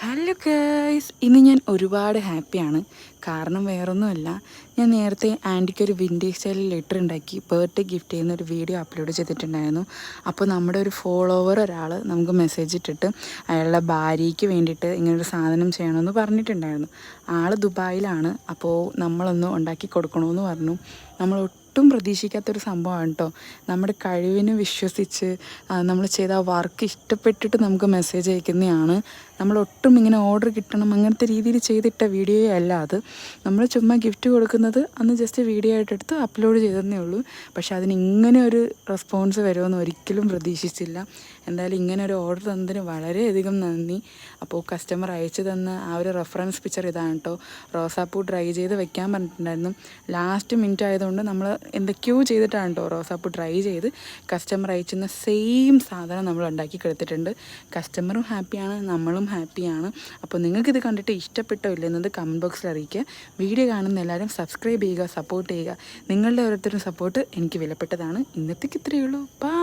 Hello guys, ഇന്ന് ഞാൻ ഒരുപാട് ഹാപ്പിയാണ്. കാരണം വേറൊന്നുമല്ല, ഞാൻ നേരത്തെ ആൻറ്റിക്കൊരു വിൻറ്റേജ് സ്റ്റൈലിൽ ലെറ്റർ ഉണ്ടാക്കി ബർത്ത്ഡേ ഗിഫ്റ്റ് ചെയ്യുന്ന ഒരു വീഡിയോ അപ്ലോഡ് ചെയ്തിട്ടുണ്ടായിരുന്നു. അപ്പോൾ നമ്മുടെ ഒരു ഫോളോവർ ഒരാൾ നമുക്ക് മെസ്സേജ് ഇട്ടിട്ട് അയാളുടെ ഭാര്യയ്ക്ക് വേണ്ടിയിട്ട് ഇങ്ങനൊരു സാധനം ചെയ്യണമെന്ന് പറഞ്ഞിട്ടുണ്ടായിരുന്നു. ആൾ ദുബായിലാണ്. അപ്പോൾ നമ്മളൊന്ന് ഉണ്ടാക്കി കൊടുക്കണമെന്ന് പറഞ്ഞു. നമ്മൾ ഒട്ടും പ്രതീക്ഷിക്കാത്തൊരു സംഭവമാണ് കേട്ടോ. നമ്മുടെ കഴിവിനെ വിശ്വസിച്ച് നമ്മൾ ചെയ്ത ആ വർക്ക് ഇഷ്ടപ്പെട്ടിട്ട് നമുക്ക് മെസ്സേജ് അയക്കുന്നതാണ്. നമ്മളൊട്ടും ഇങ്ങനെ ഓർഡർ കിട്ടണം അങ്ങനത്തെ രീതിയിൽ ചെയ്തിട്ട വീഡിയോയേ അല്ല അത്. നമ്മൾ ചുമ്മാ ഗിഫ്റ്റ് കൊടുക്കുന്നത് അന്ന് ജസ്റ്റ് വീഡിയോ ആയിട്ട് എടുത്ത് അപ്ലോഡ് ചെയ്തതേ ഉള്ളൂ. പക്ഷെ അതിന് ഇങ്ങനെ ഒരു റെസ്പോൺസ് വരുമെന്ന് ഒരിക്കലും പ്രതീക്ഷിച്ചില്ല. എന്തായാലും ഇങ്ങനെ ഒരു ഓർഡർ തന്നതിന് വളരെയധികം നന്ദി. അപ്പോൾ കസ്റ്റമർ അയച്ചു തന്ന ആ ഒരു റെഫറൻസ് പിക്ചർ ഇതാണ് കേട്ടോ. റോസാപ്പൂ ഡ്രൈ ചെയ്ത് വെക്കാൻ പറഞ്ഞിട്ടുണ്ടായിരുന്നു. ലാസ്റ്റ് മിനിറ്റ് ആയതുകൊണ്ട് നമ്മൾ എന്തൊക്കെയോ ചെയ്തിട്ടാണ് കേട്ടോ റോസാപ്പൂ ഡ്രൈ ചെയ്ത് കസ്റ്റമർ അയച്ചുന്ന സെയിം സാധനം നമ്മൾ ഉണ്ടാക്കി കൊടുത്തിട്ടുണ്ട്. കസ്റ്റമറും ഹാപ്പിയാണ്, നമ്മളും ഹാപ്പിയാണ്. അപ്പോൾ നിങ്ങൾക്കിത് കണ്ടിട്ട് ഇഷ്ടപ്പെട്ടോ ഇല്ലെന്നത് കമൻറ്റ് ബോക്സിൽ അറിയിക്കുക. വീഡിയോ കാണുന്ന എല്ലാവരും സബ്സ്ക്രൈബ് ചെയ്യുക, സപ്പോർട്ട് ചെയ്യുക. നിങ്ങളുടെ ഓരോരുത്തരും സപ്പോർട്ട് എനിക്ക് വിലപ്പെട്ടതാണ്. ഇന്നത്തേക്ക് ഇത്രയേ ഉള്ളൂ. ബൈ.